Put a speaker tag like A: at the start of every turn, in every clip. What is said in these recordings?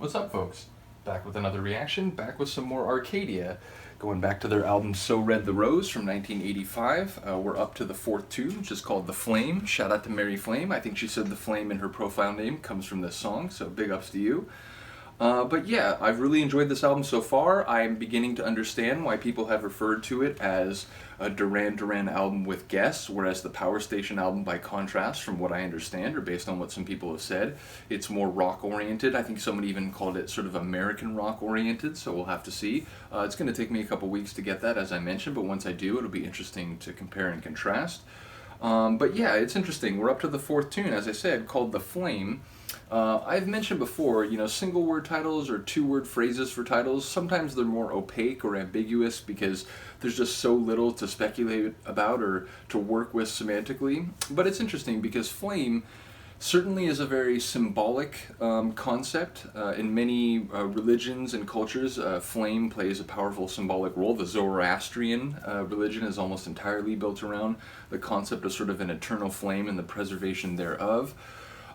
A: What's up, folks? Back with another reaction, back with some more Arcadia. Going back to their album So Red the Rose from 1985. We're up to the fourth tune, which is called The Flame. Shout out to Mary Flame. I think she said the flame in her profile name comes from this song, so big ups to you. But yeah, I've really enjoyed this album so far. I'm beginning to understand why people have referred to it as a Duran album with guests, whereas the Power Station album, by contrast, from what I understand, or based on what some people have said, it's more rock-oriented. I think someone even called it sort of American rock-oriented, so we'll have to see. It's going to take me a couple weeks to get that, as I mentioned, but once I do, it'll be interesting to compare and contrast. But yeah, it's interesting. We're up to the fourth tune, as I said, called The Flame. I've mentioned before, single word titles or two word phrases for titles, sometimes they're more opaque or ambiguous because there's just so little to speculate about or to work with semantically. But it's interesting because flame certainly is a very symbolic concept. In many religions and cultures, flame plays a powerful symbolic role. The Zoroastrian religion is almost entirely built around the concept of sort of an eternal flame and the preservation thereof.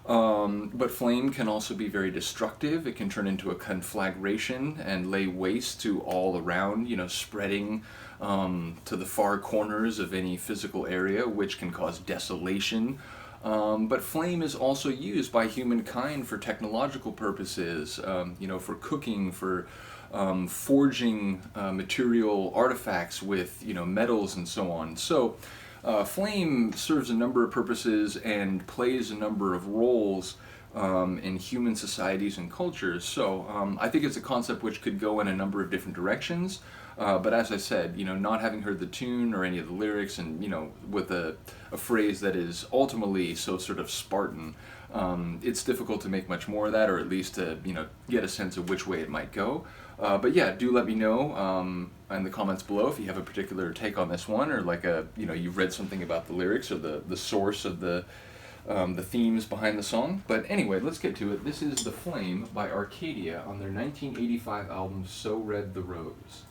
A: But flame can also be very destructive. It can turn into a conflagration and lay waste to all around, spreading to the far corners of any physical area, which can cause desolation. But flame is also used by humankind for technological purposes, for cooking, for forging material artifacts with, metals and so on. So flame serves a number of purposes and plays a number of roles in human societies and cultures. So I think it's a concept which could go in a number of different directions. But as I said, not having heard the tune or any of the lyrics and, with a phrase that is ultimately so sort of Spartan, it's difficult to make much more of that, or at least to, get a sense of which way it might go. But yeah, do let me know in the comments below if you have a particular take on this one, or like you've read something about the lyrics or the source of the themes behind the song. But anyway, let's get to it. This is The Flame by Arcadia on their 1985 album So Red the Rose.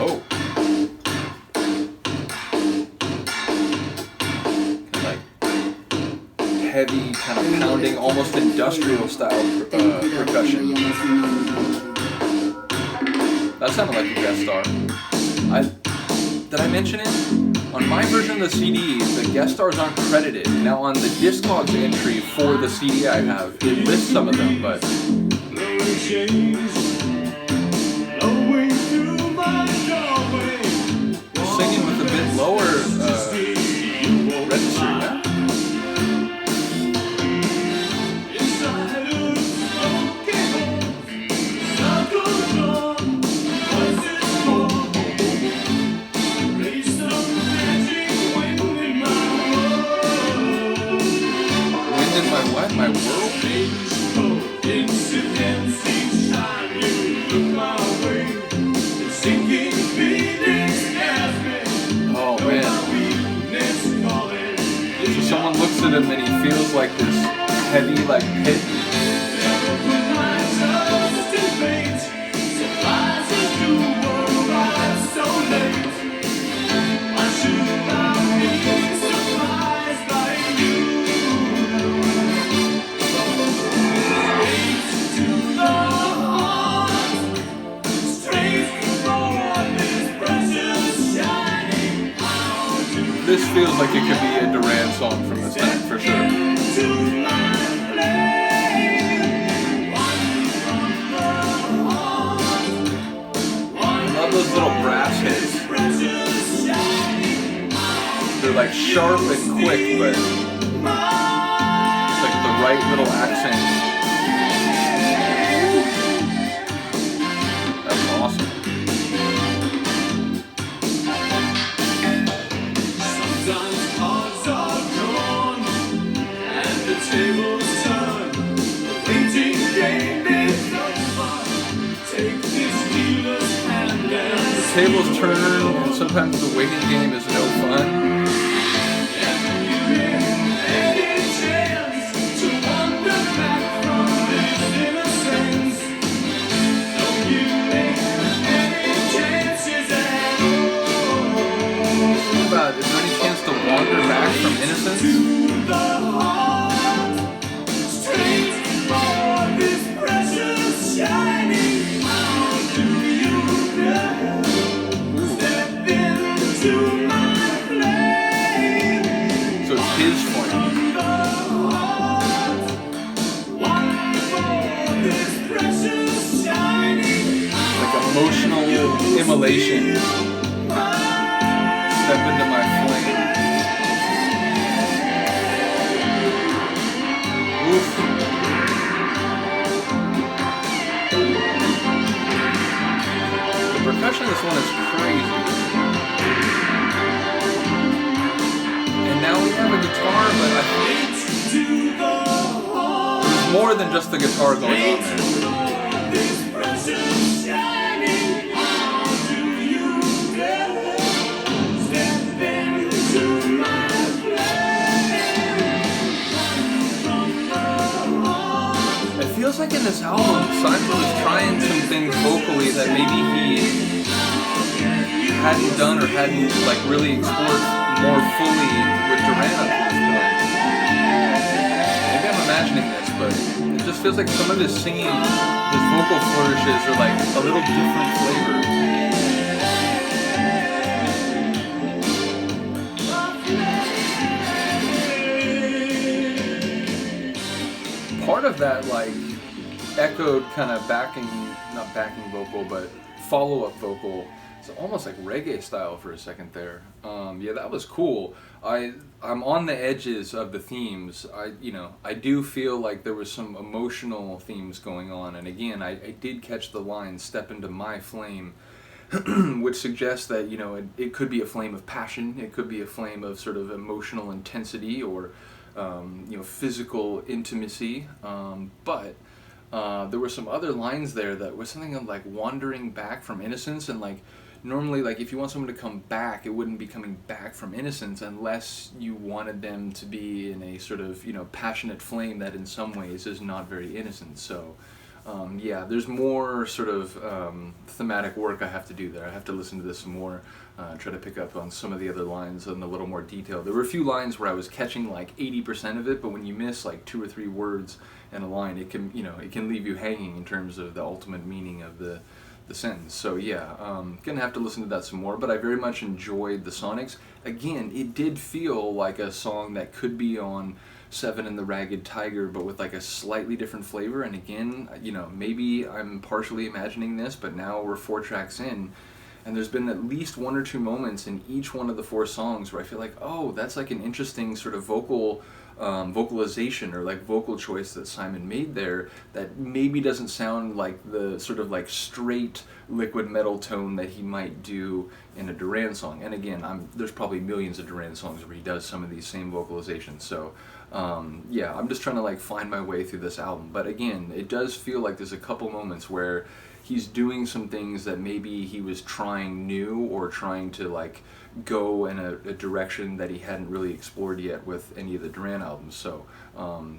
A: Oh. Heavy, kind of pounding, almost industrial style percussion. That sounded like a guest star. Did I mention it? On my version of the CD, the guest stars aren't credited. Now on the Discogs entry for the CD I have, it lists some of them, but... Singing with a bit lower register, yeah? My world? Oh man. So someone looks at him and he feels like this heavy, pit. This feels like it could be a Duran song from this time, for sure. I love those little brass hits. They're sharp and quick, but it's like the right little accent. That's awesome.
B: Tables turn, the painting game is over. Take this dealer's hand and
A: the tables turn, and sometimes the waiting game is no fun.
B: any chance to wander back from this innocence. Don't give any chances at all.
A: Think about it. Is there any chance to wander back from innocence? immolation. Step into my flame. Oof. The percussion in this one is crazy. And now we have a guitar, but I think there's more than just the guitar going on there. It feels like in this album, Simon was trying some things vocally that maybe he hadn't done or hadn't like really explored more fully with Duran up to this point. Maybe I'm imagining this, but it just feels like some of his singing, his vocal flourishes are like a little different flavor. Part of that like echoed kind of not backing vocal, but follow-up vocal. It's almost like reggae style for a second there. Yeah, that was cool. I'm on the edges of the themes. I do feel like there was some emotional themes going on, and again, I did catch the line "step into my flame," which suggests that it could be a flame of passion. It could be a flame of sort of emotional intensity or physical intimacy. But there were some other lines there that was something of like wandering back from innocence, and like normally like if you want someone to come back, it wouldn't be coming back from innocence unless you wanted them to be in a sort of passionate flame that in some ways is not very innocent. So yeah, there's more sort of thematic work I have to do there. I have to listen to this some more, try to pick up on some of the other lines in a little more detail. There were a few lines where I was catching like 80% of it, but when you miss like 2 or 3 words in a line, it can leave you hanging in terms of the ultimate meaning of the sentence. So yeah, gonna have to listen to that some more, but I very much enjoyed the sonics. Again, it did feel like a song that could be on Seven and the Ragged Tiger, but with like a slightly different flavor. And again, maybe I'm partially imagining this, but now we're 4 tracks in, and there's been at least 1 or 2 moments in each one of the 4 songs where I feel like, oh, that's like an interesting sort of vocalization or like vocal choice that Simon made there that maybe doesn't sound like the sort of like straight liquid metal tone that he might do in a Duran song. And again, there's probably millions of Duran songs where he does some of these same vocalizations. So yeah, I'm just trying to like find my way through this album. But again, it does feel like there's a couple moments where he's doing some things that maybe he was trying new or trying to like go in a direction that he hadn't really explored yet with any of the Duran albums. So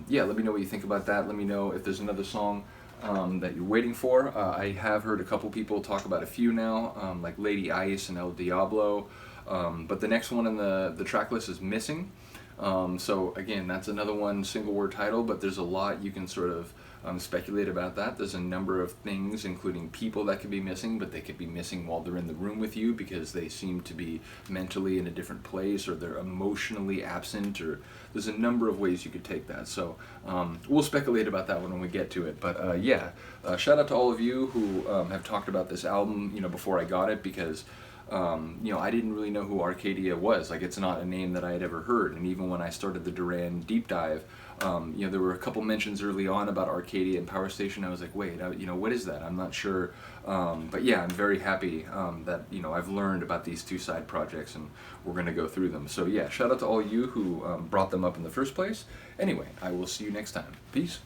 A: yeah, let me know what you think about that. Let me know if there's another song that you're waiting for. I have heard a couple people talk about a few now, like Lady Ice and El Diablo, but the next one in the track list is Missing. So again, that's another one, single word title, but there's a lot you can sort of speculate about that. There's a number of things, including people that could be missing, but they could be missing while they're in the room with you because they seem to be mentally in a different place, or they're emotionally absent, or there's a number of ways you could take that. So we'll speculate about that one when we get to it. But yeah, shout out to all of you who have talked about this album, before I got it, because I didn't really know who Arcadia was. Like, it's not a name that I had ever heard. And even when I started the Duran deep dive, there were a couple mentions early on about Arcadia and Power Station. I was like, wait, what is that? I'm not sure. But yeah, I'm very happy that, I've learned about these 2 side projects, and we're going to go through them. So yeah, shout out to all you who brought them up in the first place. Anyway, I will see you next time. Peace.